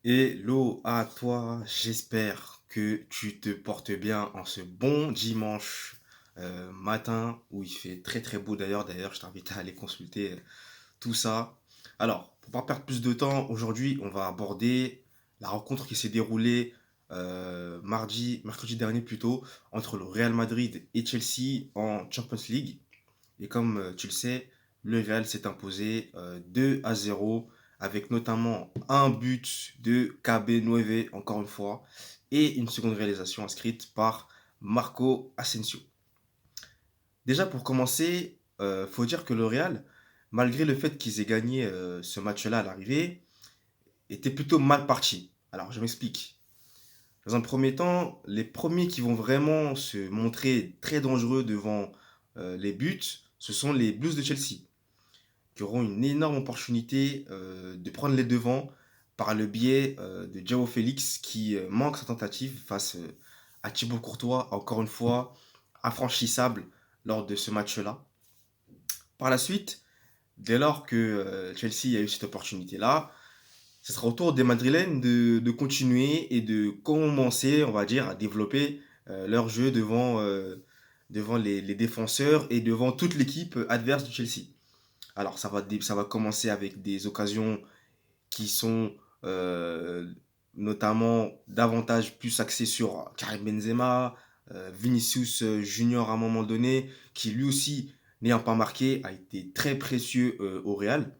Hello à toi, j'espère que tu te portes bien en ce bon dimanche matin où il fait très très beau d'ailleurs, je t'invite à aller consulter tout ça. Alors, pour pas perdre plus de temps, aujourd'hui on va aborder la rencontre qui s'est déroulée mercredi dernier plutôt, entre le Real Madrid et Chelsea en Champions League. Et comme tu le sais, le Real s'est imposé 2-0 avec notamment un but de KB9 encore une fois et une seconde réalisation inscrite par Marco Asensio. Déjà pour commencer, faut dire que le Real, malgré le fait qu'ils aient gagné ce match-là à l'arrivée, était plutôt mal parti. Alors je m'explique. Dans un premier temps, les premiers qui vont vraiment se montrer très dangereux devant les buts, ce sont les Blues de Chelsea, qui auront une énorme opportunité de prendre les devants par le biais de Joao Félix qui manque sa tentative face à Thibaut Courtois, encore une fois infranchissable lors de ce match-là. Par la suite, dès lors que Chelsea a eu cette opportunité-là, ce sera au tour des Madrilènes de continuer et de commencer, on va dire, à développer leur jeu devant les défenseurs et devant toute l'équipe adverse de Chelsea. Alors, ça va commencer avec des occasions qui sont euh, notamment davantage plus axées sur Karim Benzema, Vinicius Junior à un moment donné, qui lui aussi, n'ayant pas marqué, a été très précieux au Real.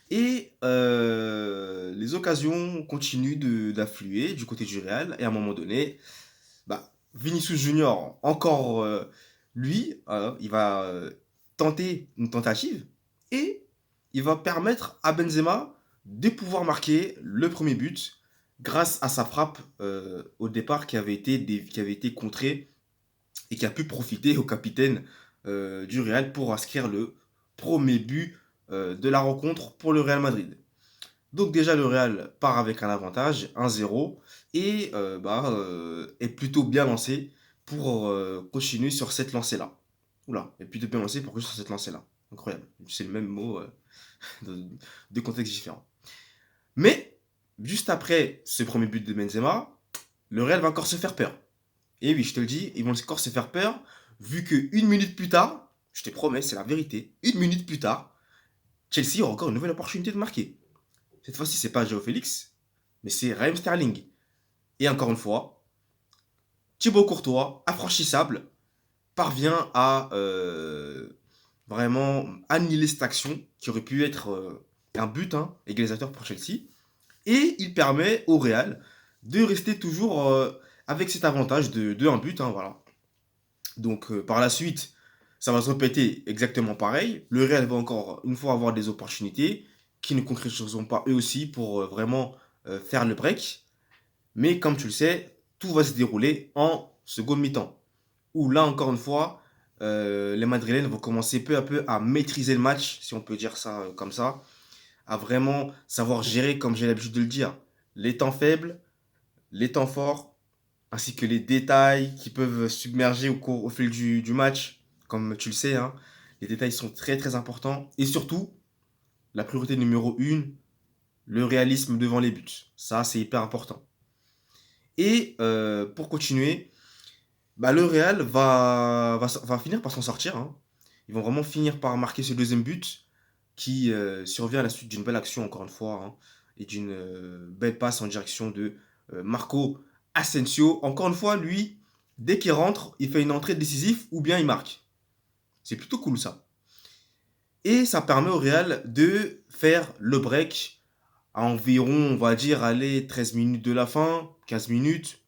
Et les occasions continuent d'affluer du côté du Real. Et à un moment donné, bah, Vinicius Junior, encore lui, il va tenter une tentative et il va permettre à Benzema de pouvoir marquer le premier but grâce à sa frappe au départ qui avait été contrée et qui a pu profiter au capitaine du Real pour inscrire le premier but de la rencontre pour le Real Madrid. Donc déjà le Real part avec un avantage, 1-0, et est plutôt bien lancé pour continuer sur cette lancée-là. Oula, est plutôt bien lancé pour continuer sur cette lancée-là. Incroyable, c'est le même mot, de, deux contextes différents. Mais, juste après ce premier but de Benzema, le Real va encore se faire peur. Et oui, je te le dis, ils vont encore se faire peur, vu que une minute plus tard, je te promets, c'est la vérité, une minute plus tard, Chelsea aura encore une nouvelle opportunité de marquer. Cette fois-ci, c'est pas Joe Félix, mais c'est Raheem Sterling. Et encore une fois, Thibaut Courtois, infranchissable, parvient à vraiment annihiler cette action qui aurait pu être un but égalisateur pour Chelsea. Et il permet au Real de rester toujours avec cet avantage de un but. Voilà. Donc par la suite, ça va se répéter exactement pareil. Le Real va encore une fois avoir des opportunités qui ne concrétiseront pas eux aussi pour vraiment faire le break. Mais comme tu le sais, tout va se dérouler en seconde mi-temps. Où là, encore une fois, les Madrilènes vont commencer peu à peu à maîtriser le match, si on peut dire ça comme ça, à vraiment savoir gérer, comme j'ai l'habitude de le dire, les temps faibles, les temps forts, ainsi que les détails qui peuvent submerger au fil du match, comme tu le sais. Les détails sont très très importants. Et surtout, la priorité numéro une, le réalisme devant les buts. Ça, c'est hyper important. Et pour continuer, bah, le Real va finir par s'en sortir. Ils vont vraiment finir par marquer ce deuxième but qui survient à la suite d'une belle action, encore une fois, et d'une belle passe en direction de Marco Asensio. Encore une fois, lui, dès qu'il rentre, il fait une entrée décisive ou bien il marque. C'est plutôt cool ça. Et ça permet au Real de faire le break à environ, on va dire, allez, 13 minutes de la fin, 15 minutes.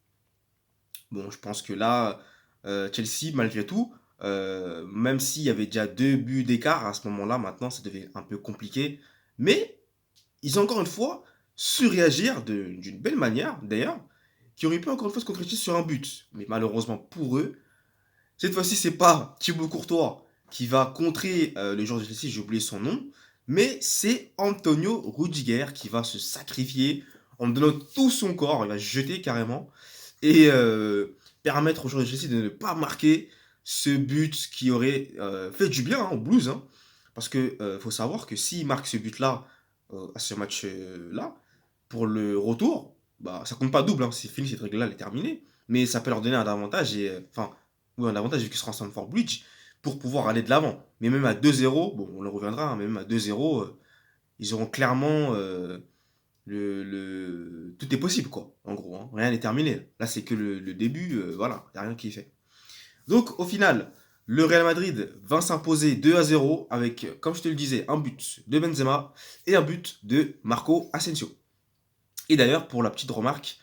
Bon, je pense que là, Chelsea, malgré tout, même s'il y avait déjà deux buts d'écart à ce moment-là, maintenant, ça devient un peu compliqué. Mais ils ont encore une fois su réagir d'une belle manière, d'ailleurs, qui aurait pu encore une fois se concrétiser sur un but. Mais malheureusement pour eux, cette fois-ci, c'est pas Thibaut Courtois qui va contrer le joueur de Chelsea, j'ai oublié son nom, mais c'est Antonio Rudiger qui va se sacrifier en donnant tout son corps, il va se jeter carrément, et permettre au joueur de Chelsea de ne pas marquer ce but qui aurait fait du bien aux Blues. Parce que faut savoir que s'il marque ce but-là, à ce match-là, pour le retour, bah, ça compte pas double, hein, c'est fini, cette règle-là, elle est terminée. Mais ça peut leur donner un avantage, enfin, oui, un avantage vu qu'ils seront en Stamford Bridge, pour pouvoir aller de l'avant. Mais même à 2-0, bon, on le reviendra, hein, mais même à 2-0, ils auront clairement tout est possible, quoi, en gros, hein. Rien n'est terminé. Là, c'est que le début, voilà, il n'y a rien qui est fait. Donc, au final, le Real Madrid va s'imposer 2-0 avec, comme je te le disais, un but de Benzema et un but de Marco Asensio. Et d'ailleurs, pour la petite remarque,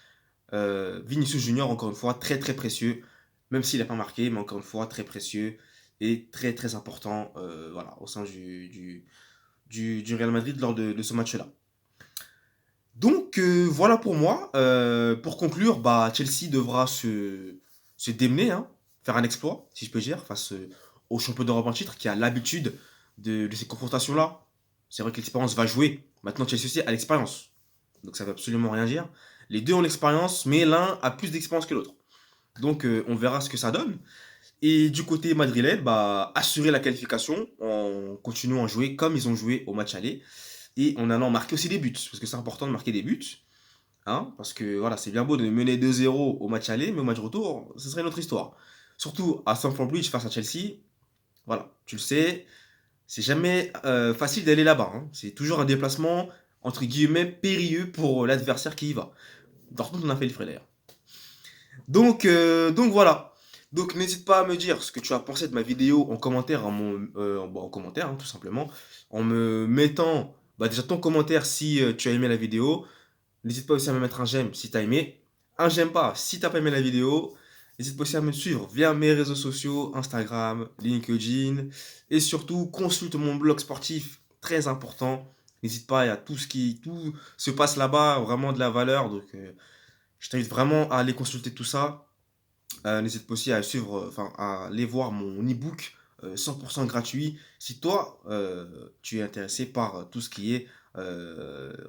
Vinicius Junior, encore une fois, très très précieux, même s'il n'a pas marqué, mais encore une fois, très précieux et très très important voilà, au sein du Real Madrid lors de ce match-là. Donc voilà pour moi. Pour conclure, bah, Chelsea devra se démener, hein, faire un exploit, si je peux dire, face au champion d'Europe en titre qui a l'habitude de ces confrontations-là. C'est vrai que l'expérience va jouer. Maintenant, Chelsea aussi a l'expérience. Donc ça ne veut absolument rien dire. Les deux ont l'expérience, mais l'un a plus d'expérience que l'autre. Donc on verra ce que ça donne. Et du côté madrilène, bah, assurer la qualification en continuant à jouer comme ils ont joué au match aller et en allant marquer aussi des buts, parce que c'est important de marquer des buts, hein, parce que voilà, c'est bien beau de mener 2-0 au match aller, mais au match retour, ce serait une autre histoire. Surtout à Stamford Bridge face à Chelsea, voilà, tu le sais, c'est jamais facile d'aller là-bas, hein. C'est toujours un déplacement, entre guillemets, périlleux pour l'adversaire qui y va. Dortmund on a fait le frais d'ailleurs. Donc voilà. Donc n'hésite pas à me dire ce que tu as pensé de ma vidéo en commentaire, bon, en commentaire hein, tout simplement, en me mettant bah, déjà ton commentaire si tu as aimé la vidéo. N'hésite pas aussi à me mettre un j'aime si tu as aimé. Un j'aime pas si tu n'as pas aimé la vidéo. N'hésite pas aussi à me suivre via mes réseaux sociaux, Instagram, LinkedIn. Et surtout, consulte mon blog sportif, très important. N'hésite pas, il y a tout se passe là-bas, vraiment de la valeur. Donc je t'invite vraiment à aller consulter tout ça. N'hésite pas aussi à suivre, enfin à aller voir mon e-book 100% gratuit si toi tu es intéressé par tout ce qui est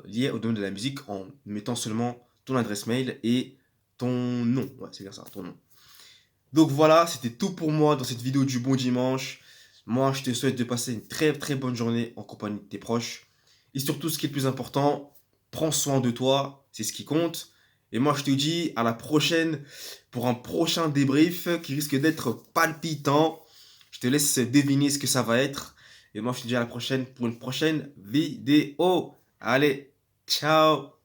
lié au domaine de la musique en mettant seulement ton adresse mail et ton nom. Ouais, c'est bien ça, ton nom. Donc voilà, c'était tout pour moi dans cette vidéo du bon dimanche. Moi, je te souhaite de passer une très très bonne journée en compagnie de tes proches. Et surtout, ce qui est le plus important, prends soin de toi, c'est ce qui compte. Et moi, je te dis à la prochaine pour un prochain débrief qui risque d'être palpitant. Je te laisse deviner ce que ça va être. Et moi, je te dis à la prochaine pour une prochaine vidéo. Allez, ciao!